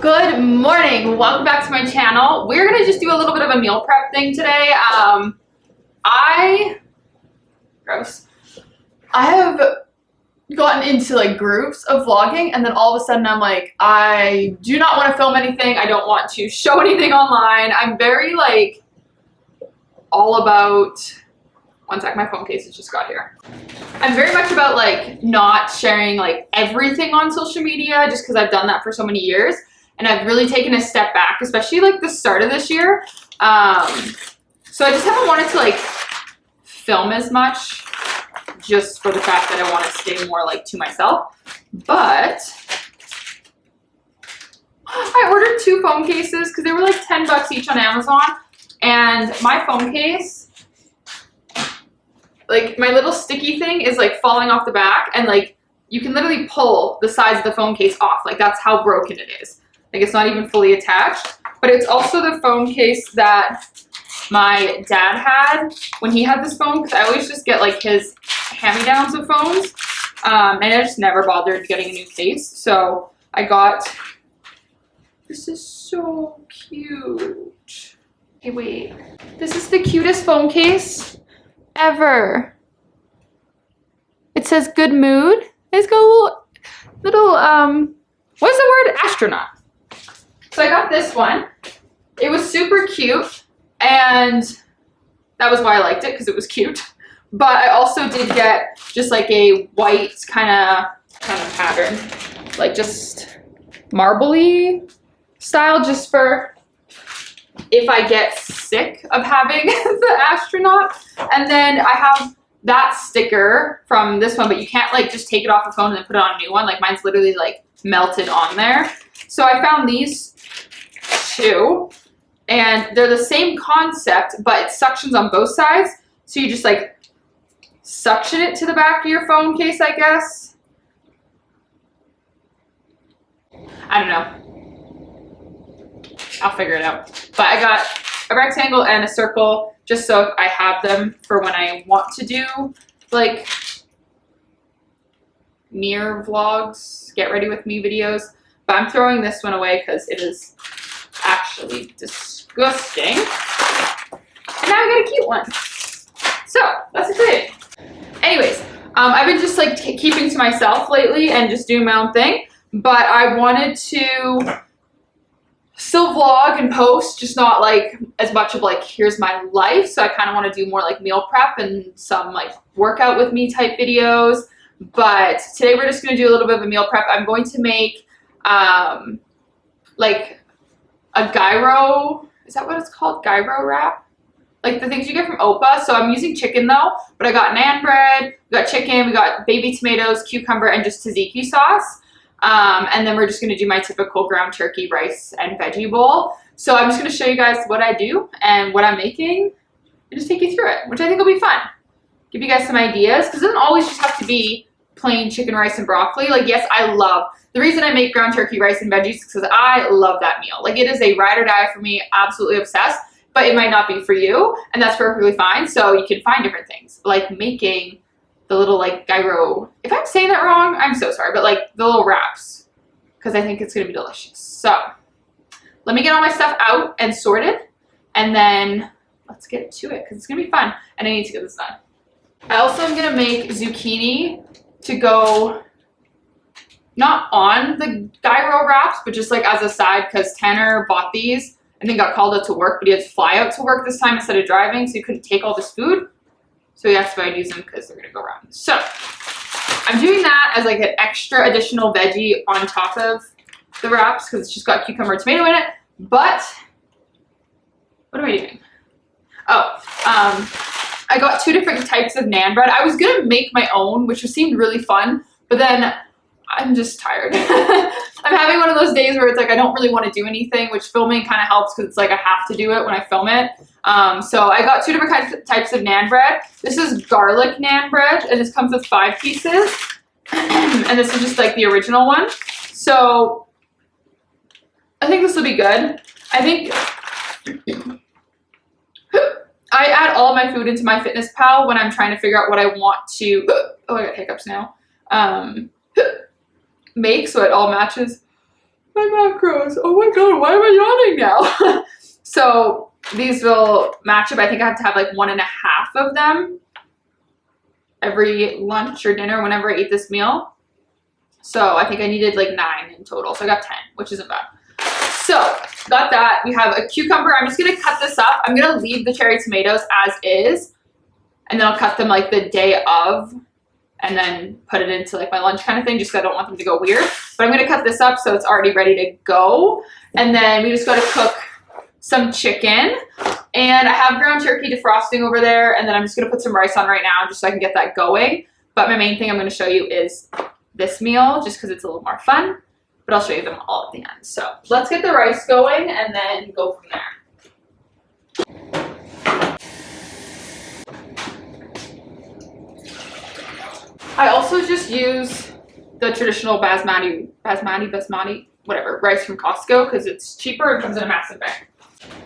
Good morning, welcome back to my channel. We're gonna just do a little bit of a meal prep thing today. I have gotten into like groups of vlogging, and then all of a sudden I'm like, I do not want to film anything. I don't want to show anything online. I'm very like all about, one sec, my phone case has just got here. I'm very much about like not sharing like everything on social media just because I've done that for so many years. And I've really taken a step back, especially like the start of this year. So I just haven't wanted to like film as much just for the fact that I want to stay more like to myself. But I ordered 2 phone cases because they were like 10 bucks each on Amazon. And my phone case, like my little sticky thing is like falling off the back, and like you can literally pull the sides of the phone case off. Like that's how broken it is. Like it's not even fully attached, but it's also the phone case that my dad had when he had this phone, because I always just get like his hand-me-downs of phones, and I just never bothered getting a new case. So I got, this is so cute. Okay, wait, this is the cutest phone case ever. It says good mood. It's got a little what's the word? Astronaut. So I got this one. It was super cute, and that was why I liked it, because it was cute. But I also did get just like a white kind of pattern, like just marbly style, just for if I get sick of having the astronaut. And then I have that sticker from this one, but you can't like just take it off the phone and then put it on a new one. Like mine's literally like melted on there. So I found these 2, and they're the same concept, but it suctions on both sides. So you just like suction it to the back of your phone case, I guess. I don't know. I'll figure it out. But I got a rectangle and a circle just so I have them for when I want to do like near vlogs, get ready with me videos. But I'm throwing this one away because it is actually disgusting. And now I got a cute one. So that's exciting. Anyways, I've been just like keeping to myself lately and just doing my own thing. But I wanted to still vlog and post, just not like as much of like here's my life. So I kind of want to do more like meal prep and some like workout with me type videos. But today we're just going to do a little bit of a meal prep. I'm going to make like a gyro, is that what it's called? Gyro wrap? Like the things you get from Opa. So I'm using chicken though, but I got naan bread, we got chicken, we got baby tomatoes, cucumber, and just tzatziki sauce. And then we're just gonna do my typical ground turkey, rice, and veggie bowl. So I'm just gonna show you guys what I do and what I'm making and just take you through it, which I think will be fun. Give you guys some ideas, because it doesn't always just have to be plain chicken, rice, and broccoli. Like, yes, I love, the reason I make ground turkey, rice, and veggies is because I love that meal. Like, it is a ride or die for me, absolutely obsessed, but it might not be for you, and that's perfectly fine. So you can find different things, like making the little, like, gyro, if I'm saying that wrong, I'm so sorry, but, like, the little wraps, because I think it's going to be delicious. So let me get all my stuff out and sorted, and then let's get to it, because it's going to be fun, and I need to get this done. I also am going to make zucchini to go not on the gyro wraps, but just like as a side, because Tanner bought these and then got called out to work, but he had to fly out to work this time instead of driving, so he couldn't take all this food. So he asked if I'd use them because they're going to go around. So I'm doing that as like an extra additional veggie on top of the wraps, because it's just got cucumber and tomato in it. But what am I doing? Oh, I got 2 different types of naan bread. I was going to make my own, which seemed really fun, but then I'm just tired. I'm having one of those days where it's like I don't really want to do anything, which filming kind of helps because it's like I have to do it when I film it. So I got 2 different types of naan bread. This is garlic naan bread, and this comes with 5 pieces. And this is just like the original one. So I think this will be good. I think I add all my food into MyFitnessPal when I'm trying to figure out what I want to, oh, I got hiccups now, make so it all matches my macros. Oh my god, why am I yawning now? So these will match up. I think I have to have like 1.5 of them every lunch or dinner whenever I eat this meal. So I think I needed like 9 in total. So I got 10, which isn't bad. So got that. We have a cucumber. I'm just gonna cut this up. I'm gonna leave the cherry tomatoes as is, and then I'll cut them like the day of, and then put it into like my lunch kind of thing, just because I don't want them to go weird. But I'm gonna cut this up so it's already ready to go. And then we just gotta cook some chicken. And I have ground turkey defrosting over there, and then I'm just gonna put some rice on right now just so I can get that going. But my main thing I'm gonna show you is this meal, just because it's a little more fun. But I'll show you them all at the end. So let's get the rice going and then go from there. I also just use the traditional basmati, whatever, rice from Costco because it's cheaper and comes in a massive bag.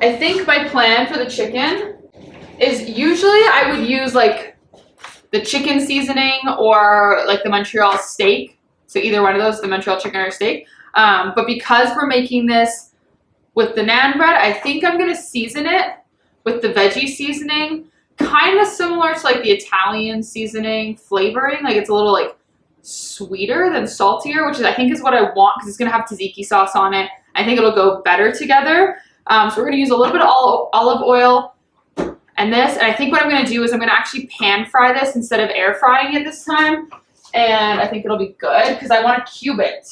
I think my plan for the chicken is usually I would use like the chicken seasoning or like the Montreal steak. So either one of those, the Montreal chicken or steak. But because we're making this with the naan bread, I think I'm going to season it with the veggie seasoning. Kind of similar to like the Italian seasoning flavoring. Like it's a little like sweeter than saltier, which is I think is what I want because it's going to have tzatziki sauce on it. I think it'll go better together. So we're going to use a little bit of olive oil and this. And I think what I'm going to do is I'm going to actually pan fry this instead of air frying it this time. And I think it'll be good because I want to cube it.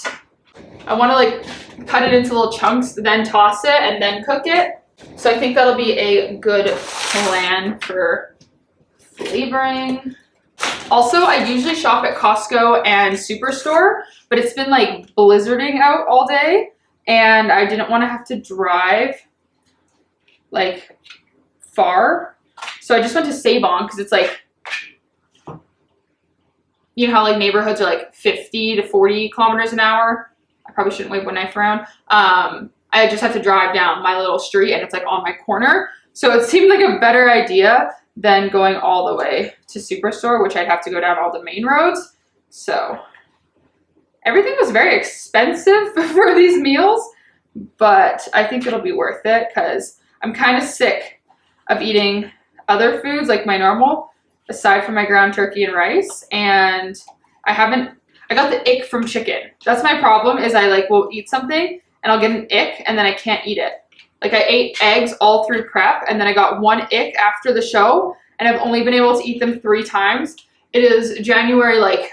I want to like cut it into little chunks, then toss it and then cook it. So I think that'll be a good plan for flavoring. Also, I usually shop at Costco and Superstore, but it's been like blizzarding out all day and I didn't want to have to drive like far. So I just went to Save-On because it's like, you know how like neighborhoods are like 50 to 40 kilometers an hour? I probably shouldn't wave one knife around. I just have to drive down my little street and it's like on my corner. So it seemed like a better idea than going all the way to Superstore, which I'd have to go down all the main roads. So everything was very expensive for these meals, but I think it'll be worth it because I'm kind of sick of eating other foods like my normal, aside from my ground turkey and rice. And I got the ick from chicken. That's my problem is I like will eat something and I'll get an ick and then I can't eat it. Like I ate eggs all through prep and then I got one ick after the show and I've only been able to eat them 3 times. It is January like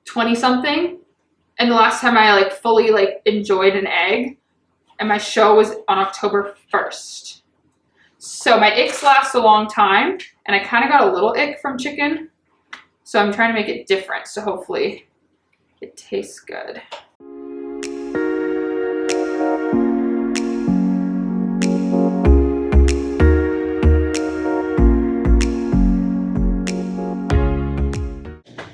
20 something. And the last time I like fully like enjoyed an egg and my show was on October 1st. So my icks last a long time and I kind of got a little ick from chicken. So I'm trying to make it different. So hopefully it tastes good.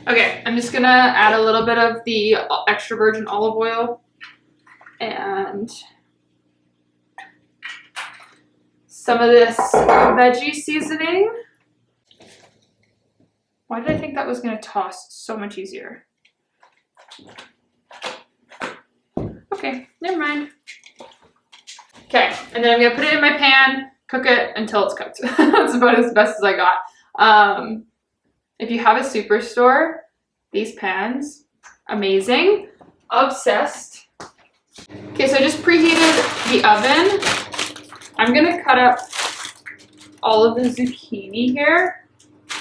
Okay, I'm just gonna add a little bit of the extra virgin olive oil and some of this veggie seasoning. Why did I think that was gonna toss so much easier? Okay, never mind. Okay, and then I'm gonna put it in my pan, cook it until it's cooked. That's about as best as I got. If you have a Superstore, these pans, amazing, obsessed. Okay, so I just preheated the oven. I'm gonna cut up all of the zucchini here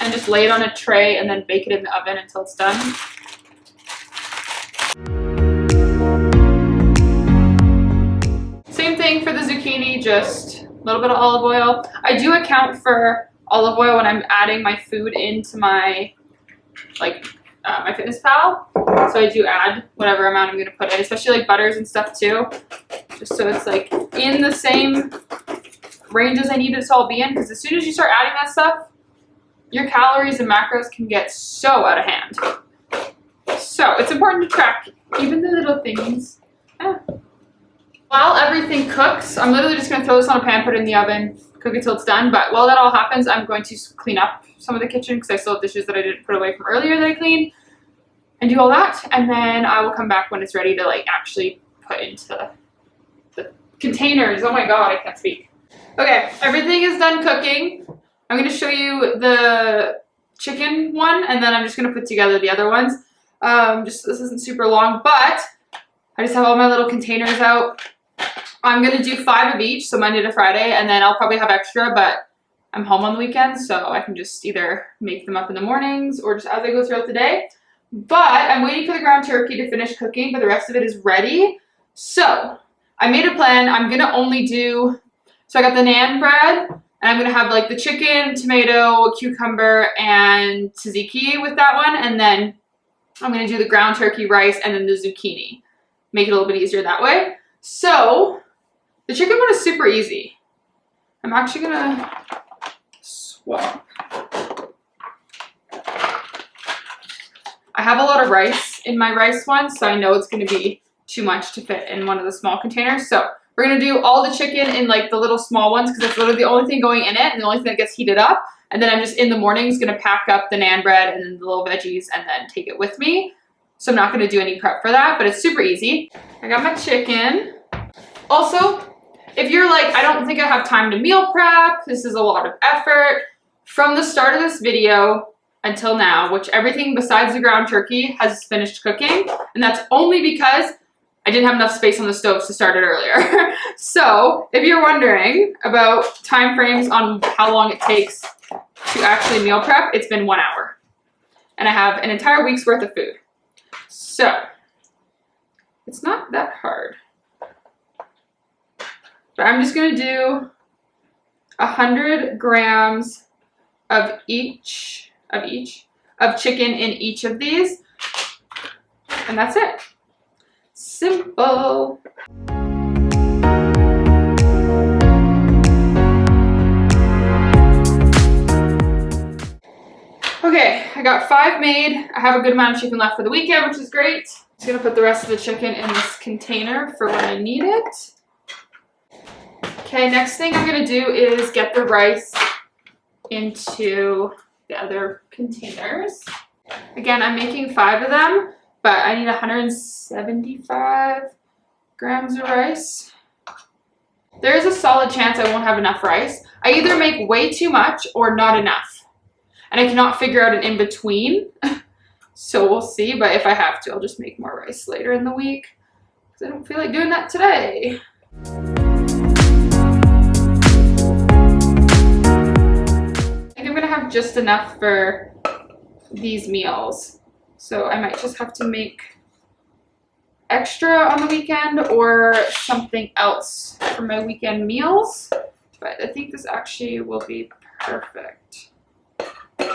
and just lay it on a tray and then bake it in the oven until it's done. Same thing for the zucchini, just a little bit of olive oil. I do account for olive oil when I'm adding my food into my my MyFitnessPal. So I do add whatever amount I'm gonna put in, especially like butters and stuff too, just so it's like in the same range as I need it to all be in, because as soon as you start adding that stuff, your calories and macros can get so out of hand. So it's important to track even the little things. While everything cooks, I'm literally just gonna throw this on a pan, put it in the oven, cook it till it's done. But while that all happens, I'm going to clean up some of the kitchen because I still have dishes that I didn't put away from earlier that I cleaned, and do all that. And then I will come back when it's ready to like actually put into the containers. Oh my god, I can't speak. Okay, everything is done cooking. I'm going to show you the chicken one, and then I'm just going to put together the other ones. This isn't super long, but I just have all my little containers out. I'm going to do 5 of each, so Monday to Friday, and then I'll probably have extra, but I'm home on the weekends, so I can just either make them up in the mornings or just as I go throughout the day. But I'm waiting for the ground turkey to finish cooking, but the rest of it is ready. So I made a plan. I'm going to only do, so I got the naan bread, and I'm going to have like the chicken, tomato, cucumber, and tzatziki with that one, and then I'm going to do the ground turkey, rice, and then the zucchini. Make it a little bit easier that way. So the chicken one is super easy. I'm actually going to swap. I have a lot of rice in my rice one, so I know it's going to be too much to fit in one of the small containers. So we're going to do all the chicken in like the little small ones because it's literally the only thing going in it and the only thing that gets heated up. And then I'm just in the mornings going to pack up the naan bread and then the little veggies and then take it with me. So I'm not going to do any prep for that, but it's super easy. I got my chicken. Also, if you're like, I don't think I have time to meal prep, this is a lot of effort, from the start of this video until now, which everything besides the ground turkey has finished cooking, and that's only because I didn't have enough space on the stove to start it earlier. So if you're wondering about time frames on how long it takes to actually meal prep, it's been 1 hour. And I have an entire week's worth of food. So it's not that hard. But I'm just going to do 100 grams of chicken in each of these. And that's it. Simple. Okay, I got 5 made. I have a good amount of chicken left for the weekend, which is great. I'm just gonna put the rest of the chicken in this container for when I need it. Okay, next thing I'm gonna do is get the rice into the other containers. Again, I'm making 5 of them, but I need 175 grams of rice. There is a solid chance I won't have enough rice. I either make way too much or not enough. And I cannot figure out an in-between. So we'll see, but if I have to, I'll just make more rice later in the week. Because I don't feel like doing that today. I think I'm gonna have just enough for these meals. So I might just have to make extra on the weekend or something else for my weekend meals. But I think this actually will be perfect.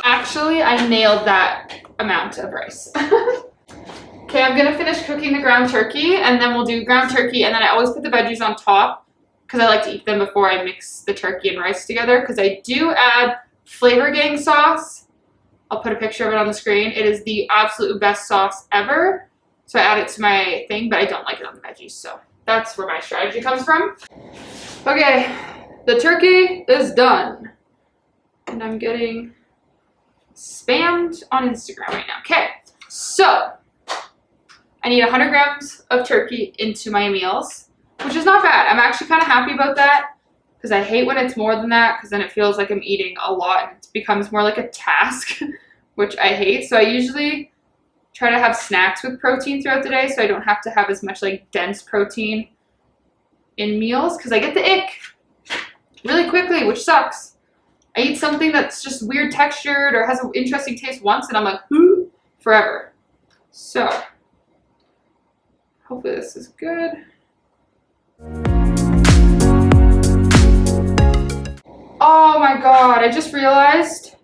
Actually, I nailed that amount of rice. Okay, I'm gonna finish cooking the ground turkey and then we'll do ground turkey, and then I always put the veggies on top because I like to eat them before I mix the turkey and rice together, because I do add Flavor Gang sauce. I'll put a picture of it on the screen. It is the absolute best sauce ever. So I add it to my thing, but I don't like it on the veggies, so that's where my strategy comes from. Okay, the turkey is done. And I'm getting spammed on Instagram right now. Okay, so I need 100 grams of turkey into my meals, which is not bad. I'm actually kind of happy about that because I hate when it's more than that, because then it feels like I'm eating a lot and it becomes more like a task, which I hate. So I usually try to have snacks with protein throughout the day so I don't have to have as much like dense protein in meals, because I get the ick really quickly, which sucks. I eat something that's just weird textured or has an interesting taste once and I'm like, whoo, forever. So, hopefully this is good. Oh my god, I just realized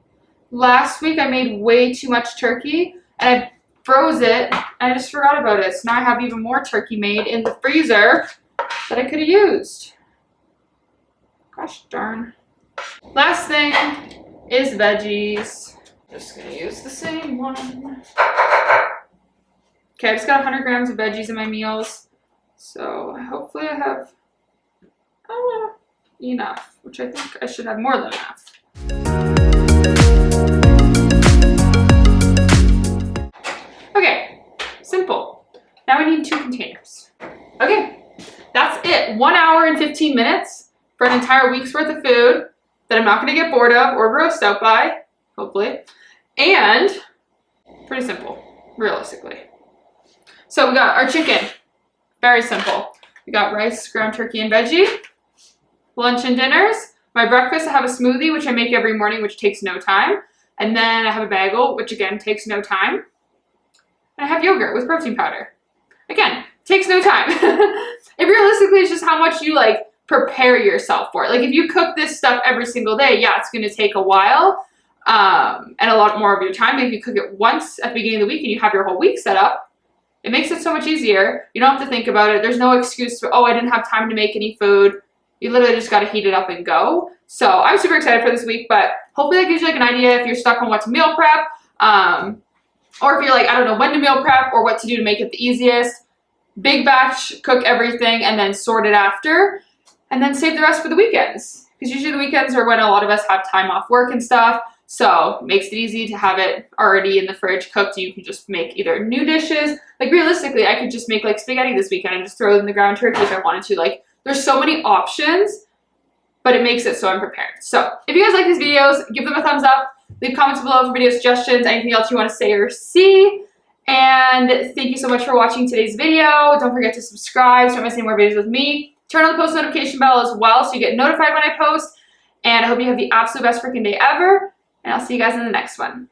last week I made way too much turkey and I froze it and I just forgot about it. So now I have even more turkey made in the freezer that I could have used. Gosh darn. Last thing is veggies. Just gonna use the same one. Okay, I just got 100 grams of veggies in my meals. So hopefully I have enough, which I think I should have more than enough. Okay, simple. Now I need 2 containers. Okay, that's it. 1 hour and 15 minutes for an entire week's worth of food that I'm not gonna get bored of or grossed out by, hopefully. And pretty simple, realistically. So we got our chicken, very simple. We got rice, ground turkey, and veggie. Lunch and dinners. My breakfast, I have a smoothie, which I make every morning, which takes no time. And then I have a bagel, which again takes no time. And I have yogurt with protein powder. Again, takes no time. It realistically is just how much you like prepare yourself for it. Like if you cook this stuff every single day, yeah, it's gonna take a while and a lot more of your time. But if you cook it once at the beginning of the week and you have your whole week set up, it makes it so much easier. You don't have to think about it. There's no excuse for, oh, I didn't have time to make any food. You literally just gotta heat it up and go. So I'm super excited for this week, but hopefully that gives you like an idea if you're stuck on what to meal prep, or if you're like, I don't know when to meal prep or what to do to make it the easiest. Big batch, cook everything, and then sort it after, and then save the rest for the weekends. Because usually the weekends are when a lot of us have time off work and stuff, so it makes it easy to have it already in the fridge cooked. You can just make either new dishes. Like realistically, I could just make like spaghetti this weekend and just throw it in the ground turkey if I wanted to. Like there's so many options, but it makes it so I'm prepared. So if you guys like these videos, give them a thumbs up. Leave comments below for video suggestions, anything else you want to say or see. And thank you so much for watching today's video. Don't forget to subscribe so you're not missing more videos with me. Turn on the post notification bell as well so you get notified when I post. And I hope you have the absolute best freaking day ever. And I'll see you guys in the next one.